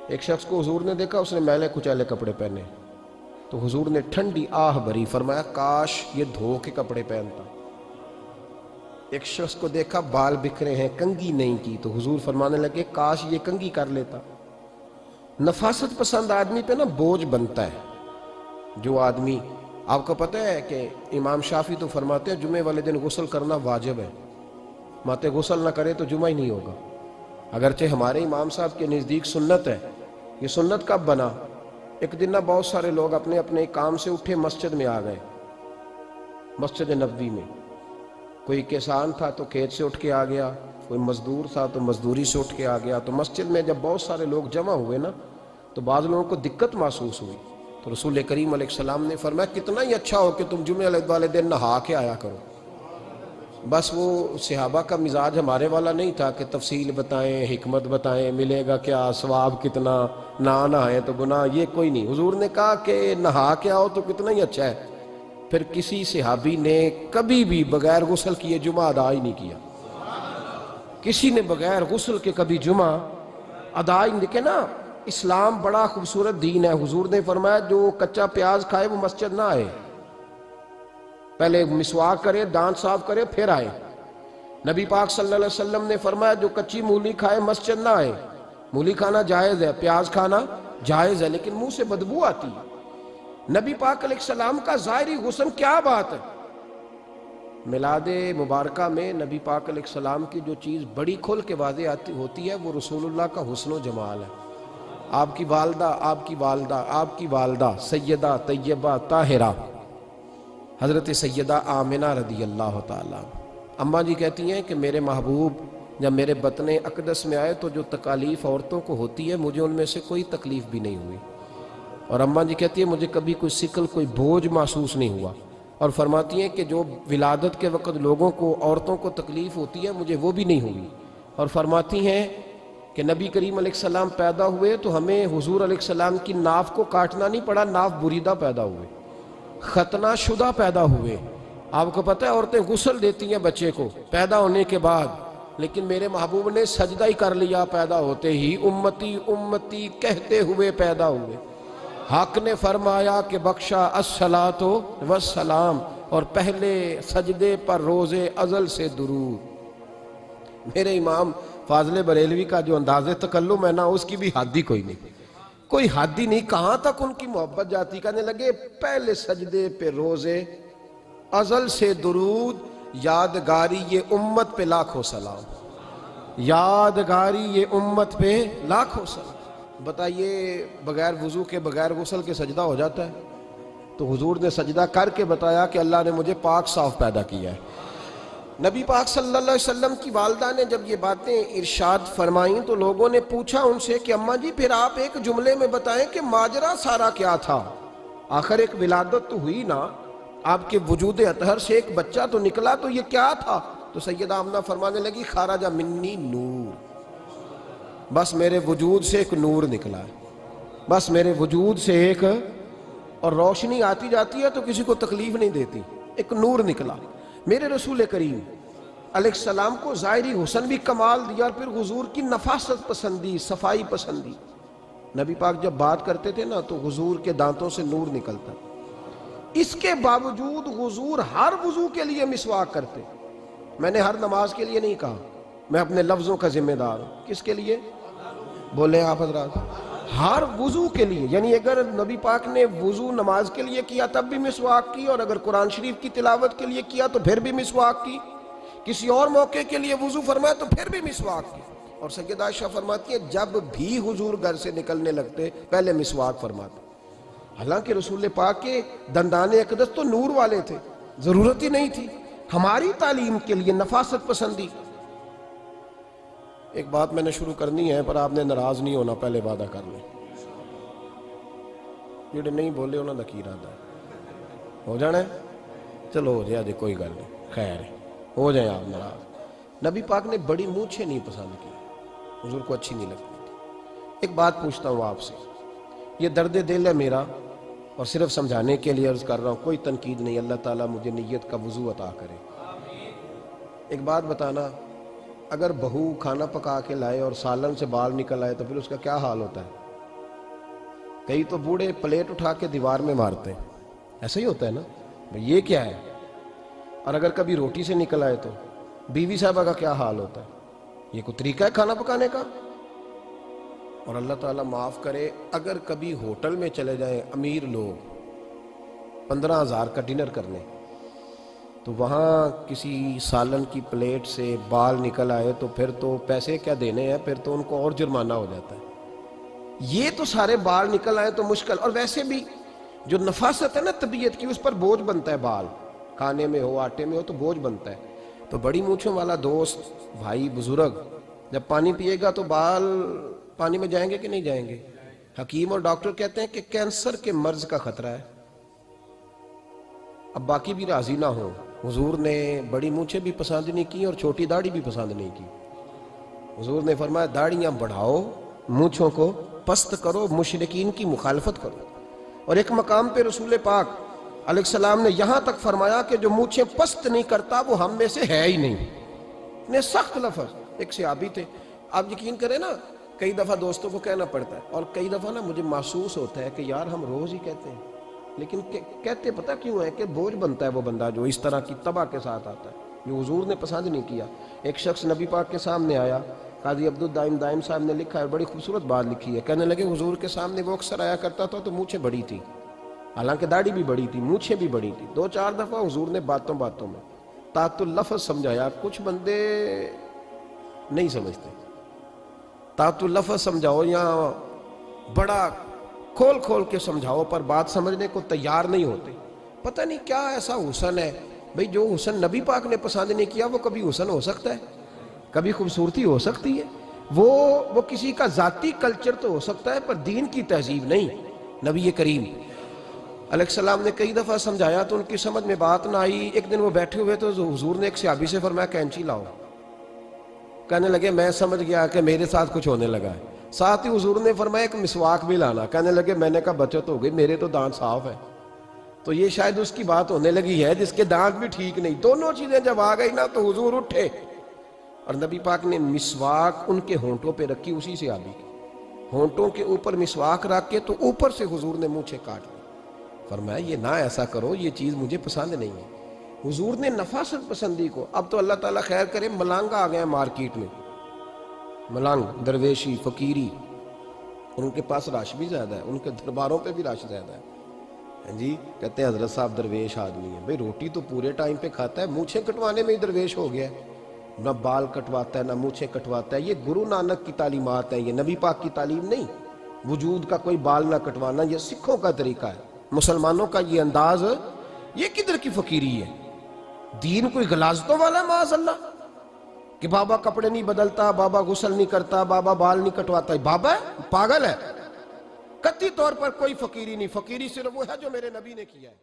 ایک شخص کو حضور نے دیکھا، اس نے میلے کچیلے کپڑے پہنے، تو حضور نے ٹھنڈی آہ بھری، فرمایا کاش یہ دھو کے کپڑے پہنتا۔ ایک شخص کو دیکھا بال بکھرے ہیں، کنگھی نہیں کی، تو حضور فرمانے لگے کاش یہ کنگھی کر لیتا۔ نفاست پسند آدمی پہ نا بوجھ بنتا ہے۔ جو آدمی، آپ کو پتہ ہے کہ امام شافعی تو فرماتے ہیں جمعے والے دن غسل کرنا واجب ہے، ماتے غسل نہ کرے تو جمعہ ہی نہیں ہوگا۔ اگرچہ ہمارے امام صاحب کے نزدیک سنت ہے۔ یہ سنت کب بنا؟ ایک دن نہ بہت سارے لوگ اپنے اپنے کام سے اٹھے مسجد میں آ گئے، مسجد نبوی میں۔ کوئی کسان تھا تو کھیت سے اٹھ کے آ گیا، کوئی مزدور تھا تو مزدوری سے اٹھ کے آ گیا۔ تو مسجد میں جب بہت سارے لوگ جمع ہوئے نا، تو بعض لوگوں کو دقت محسوس ہوئی، تو رسول کریم علیہ السلام نے فرمایا کتنا ہی اچھا ہو کہ تم جمعے والے دن نہا کے آیا کرو۔ بس وہ صحابہ کا مزاج ہمارے والا نہیں تھا کہ تفصیل بتائیں، حکمت بتائیں، ملے گا کیا، ثواب کتنا، نہ نہائیں تو گناہ، یہ کوئی نہیں۔ حضور نے کہا کہ نہا کے آؤ تو کتنا ہی اچھا ہے۔ پھر کسی صحابی نے کبھی بھی بغیر غسل کیے جمعہ ادا ہی نہیں کیا، کسی نے بغیر غسل کے کبھی جمعہ ادا ہی نہیں کیا نا۔ اسلام بڑا خوبصورت دین ہے۔ حضور نے فرمایا جو کچا پیاز کھائے وہ مسجد نہ آئے، پہلے مسواک کرے، دانت صاف کرے، پھر آئے۔ نبی پاک صلی اللہ علیہ وسلم نے فرمایا جو کچی مولی کھائے مسجد نہ آئے۔ مولی کھانا جائز ہے، پیاز کھانا جائز ہے، لیکن منہ سے بدبو آتی ہے۔ نبی پاک علیہ السلام کا ظاہری حسن کیا بات ہے۔ میلاد مبارکہ میں نبی پاک علیہ السلام کی جو چیز بڑی کھل کے واضح ہوتی ہے وہ رسول اللہ کا حسن و جمال ہے۔ آپ کی والدہ سیدہ طیبہ طاہرہ حضرت سیدہ آمنہ رضی اللہ تعالیٰ، اماں جی کہتی ہیں کہ میرے محبوب جب میرے بطن اقدس میں آئے تو جو تکالیف عورتوں کو ہوتی ہے مجھے ان میں سے کوئی تکلیف بھی نہیں ہوئی، اور اماں جی کہتی ہیں مجھے کبھی کوئی ثقل، کوئی بوجھ محسوس نہیں ہوا، اور فرماتی ہیں کہ جو ولادت کے وقت لوگوں کو، عورتوں کو تکلیف ہوتی ہے مجھے وہ بھی نہیں ہوئی، اور فرماتی ہیں کہ نبی کریم علیہ السلام پیدا ہوئے تو ہمیں حضور علیہ السلام کی ناف کو کاٹنا نہیں پڑا، ناف بریدہ پیدا ہوئے، ختنہ شدہ پیدا ہوئے۔ آپ کو پتہ ہے عورتیں غسل دیتی ہیں بچے کو پیدا ہونے کے بعد، لیکن میرے محبوب نے سجدہ ہی کر لیا پیدا ہوتے ہی، امتی امتی کہتے ہوئے پیدا ہوئے۔ حق نے فرمایا کہ بخشا الصلاۃ والسلام، اور پہلے سجدے پر روز ازل سے درود۔ میرے امام فاضل بریلوی کا جو انداز تکلم ہے نا، اس کی بھی حد ہی کوئی نہیں، کوئی حد ہی نہیں، کہاں تک ان کی محبت جاتی۔ کہنے لگے پہلے سجدے پہ روز ازل سے درود، یادگاری یہ امت پہ لاکھوں سلام، یادگاری یہ امت پہ لاکھوں سلام۔ بتائیے بغیر وضو کے، بغیر غسل کے سجدہ ہو جاتا ہے؟ تو حضور نے سجدہ کر کے بتایا کہ اللہ نے مجھے پاک صاف پیدا کیا ہے۔ نبی پاک صلی اللہ علیہ وسلم کی والدہ نے جب یہ باتیں ارشاد فرمائیں تو لوگوں نے پوچھا ان سے کہ اماں جی پھر آپ ایک جملے میں بتائیں کہ ماجرا سارا کیا تھا، آخر ایک ولادت تو ہوئی نا، آپ کے وجود اطہر سے ایک بچہ تو نکلا، تو یہ کیا تھا؟ تو سیدہ آمنہ فرمانے لگی خارج منی نور، بس میرے وجود سے ایک نور نکلا ہے، بس میرے وجود سے ایک، اور روشنی آتی جاتی ہے تو کسی کو تکلیف نہیں دیتی، ایک نور نکلا۔ میرے رسول کریم علیہ السلام کو ظاہری حسن بھی کمال دیا، اور پھر حضور کی نفاست پسندی، صفائی پسندی۔ نبی پاک جب بات کرتے تھے نا تو حضور کے دانتوں سے نور نکلتا، اس کے باوجود حضور ہر وضو کے لیے مسواک کرتے۔ میں نے ہر نماز کے لیے نہیں کہا، میں اپنے لفظوں کا ذمہ دار ہوں۔ کس کے لیے بولے آپ حضرات؟ ہر وضو کے لیے، یعنی اگر نبی پاک نے وضو نماز کے لیے کیا تب بھی مسواک کی، اور اگر قرآن شریف کی تلاوت کے لیے کیا تو پھر بھی مسواک کی، کسی اور موقع کے لیے وضو فرمایا تو پھر بھی مسواک کی۔ اور سیدہ عائشہ فرماتی ہے جب بھی حضور گھر سے نکلنے لگتے پہلے مسواک فرماتے، حالانکہ رسول پاک کے دندان اقدس تو نور والے تھے، ضرورت ہی نہیں تھی۔ ہماری تعلیم کے لیے نفاست پسندی۔ ایک بات میں نے شروع کرنی ہے پر آپ نے ناراض نہیں ہونا، پہلے وعدہ کر لیں، جڑے نہیں بولے انہوں نے کی ارادہ ہو جانا ہے، چلو ہو جائے جی، کوئی گل نہیں، خیر ہے، ہو جائیں آپ ناراض۔ نبی پاک نے بڑی مونچھیں نہیں پسند کی، حضور کو اچھی نہیں لگتی تھی۔ ایک بات پوچھتا ہوں آپ سے، یہ درد دل ہے میرا اور صرف سمجھانے کے لیے عرض کر رہا ہوں، کوئی تنقید نہیں، اللہ تعالیٰ مجھے نیت کا وضو عطا کرے۔ ایک بات بتانا، اگر بہو کھانا پکا کے لائے اور سالن سے بال نکل آئے تو پھر اس کا کیا حال ہوتا ہے؟ کئی تو بوڑھے پلیٹ اٹھا کے دیوار میں مارتے ہیں، ایسا ہی ہوتا ہے نا بھئی یہ کیا ہے؟ اور اگر کبھی روٹی سے نکل آئے تو بیوی صاحبہ کا کیا حال ہوتا ہے؟ یہ کوئی طریقہ ہے کھانا پکانے کا؟ اور اللہ تعالیٰ معاف کرے، اگر کبھی ہوٹل میں چلے جائیں امیر لوگ 15,000 کا ڈنر کرنے، تو وہاں کسی سالن کی پلیٹ سے بال نکل آئے تو پھر تو پیسے کیا دینے ہیں، پھر تو ان کو اور جرمانہ ہو جاتا ہے۔ یہ تو سارے بال نکل آئے تو مشکل، اور ویسے بھی جو نفاست ہے نا طبیعت کی، اس پر بوجھ بنتا ہے، بال کھانے میں ہو آٹے میں ہو تو بوجھ بنتا ہے۔ تو بڑی مونچھوں والا دوست بھائی بزرگ جب پانی پیے گا تو بال پانی میں جائیں گے کہ نہیں جائیں گے؟ حکیم اور ڈاکٹر کہتے ہیں کہ کینسر کے مرض کا خطرہ ہے۔ اب باقی بھی راضی نہ ہوں، حضور نے بڑی مونچھیں بھی پسند نہیں کی اور چھوٹی داڑھی بھی پسند نہیں کی۔ حضور نے فرمایا داڑھیاں بڑھاؤ، مونچھوں کو پست کرو، مشرکین کی مخالفت کرو۔ اور ایک مقام پہ رسول پاک علیہ السلام نے یہاں تک فرمایا کہ جو مونچھیں پست نہیں کرتا وہ ہم میں سے ہے ہی نہیں۔ اتنے سخت لفظ۔ ایک صحابی تھے، آپ یقین کریں نا، کئی دفعہ دوستوں کو کہنا پڑتا ہے، اور کئی دفعہ نا مجھے محسوس ہوتا ہے کہ یار ہم روز ہی کہتے ہیں، لیکن کہتے پتہ کیوں ہے کہ بوجھ بنتا ہے وہ بندہ جو اس طرح کی تباہ کے ساتھ آتا ہے۔ یہ حضور نے پسند نہیں کیا۔ ایک شخص نبی پاک کے سامنے آیا، قاضی عبدالدائم دائم صاحب نے لکھا ہے، بڑی خوبصورت بات لکھی ہے، کہنے لگے حضور کے سامنے وہ اکثر آیا کرتا تھا تو مونچھیں بڑی تھی، حالانکہ داڑھی بھی بڑی تھی، مونچھیں بھی بڑی تھی۔ 2-4 دفعہ حضور نے باتوں باتوں میں تحت اللفظ سمجھایا۔ کچھ بندے نہیں سمجھتے، تحت اللفظ سمجھاؤ یا بڑا کھول کھول کے سمجھاؤ پر بات سمجھنے کو تیار نہیں ہوتے۔ پتہ نہیں کیا ایسا حسن ہے بھئی، جو حسن نبی پاک نے پسند نہیں کیا وہ کبھی حسن ہو سکتا ہے، کبھی خوبصورتی ہو سکتی ہے؟ وہ کسی کا ذاتی کلچر تو ہو سکتا ہے پر دین کی تہذیب نہیں۔ نبی کریم علیہ السلام نے کئی دفعہ سمجھایا تو ان کی سمجھ میں بات نہ آئی۔ ایک دن وہ بیٹھے ہوئے تو حضور نے ایک صحابی سے فرمایا کینچی لاؤ۔ کہنے لگے میں سمجھ گیا کہ میرے ساتھ کچھ ہونے لگا ہے۔ ساتھ ہی حضور نے فرمایا ایک مسواک بھی لانا۔ کہنے لگے میں نے کہا بچت ہو گئی، میرے تو دانت صاف ہے۔ تو یہ شاید اس کی بات ہونے لگی ہے جس کے دانت بھی ٹھیک نہیں۔ دونوں چیزیں جب آ گئی نا تو حضور اٹھے اور نبی پاک نے مسواک ان کے ہونٹوں پہ رکھی، اسی سے آبی کی ہونٹوں کے اوپر مسواک رکھ کے تو اوپر سے حضور نے مونچھیں کاٹ لی۔ فرمایا یہ نہ ایسا کرو، یہ چیز مجھے پسند نہیں ہے۔ حضور نے نفاست پسندی کو۔ اب تو اللہ تعالیٰ خیر کرے، ملانگ آ گئے ہیں مارکیٹ میں، ملنگ، درویشی، فقیری، اور ان کے پاس رش بھی زیادہ ہے، ان کے درباروں پہ بھی رش زیادہ ہے۔ جی کہتے ہیں حضرت صاحب درویش آدمی ہے۔ بھئی روٹی تو پورے ٹائم پہ کھاتا ہے، مونچھیں کٹوانے میں ہی درویش ہو گیا ہے، نہ بال کٹواتا ہے نہ مونچھیں کٹواتا ہے۔ یہ گرو نانک کی تعلیمات ہیں، یہ نبی پاک کی تعلیم نہیں۔ وجود کا کوئی بال نہ کٹوانا یہ سکھوں کا طریقہ ہے، مسلمانوں کا یہ انداز، یہ کدھر کی فقیری ہے؟ دین کوئی غلاظتوں والا معاذ اللہ کہ بابا کپڑے نہیں بدلتا، بابا غسل نہیں کرتا، بابا بال نہیں کٹواتا۔ بابا ہے؟ پاگل ہے؟ قطعی طور پر کوئی فقیری نہیں، فقیری صرف وہ ہے جو میرے نبی نے کیا ہے۔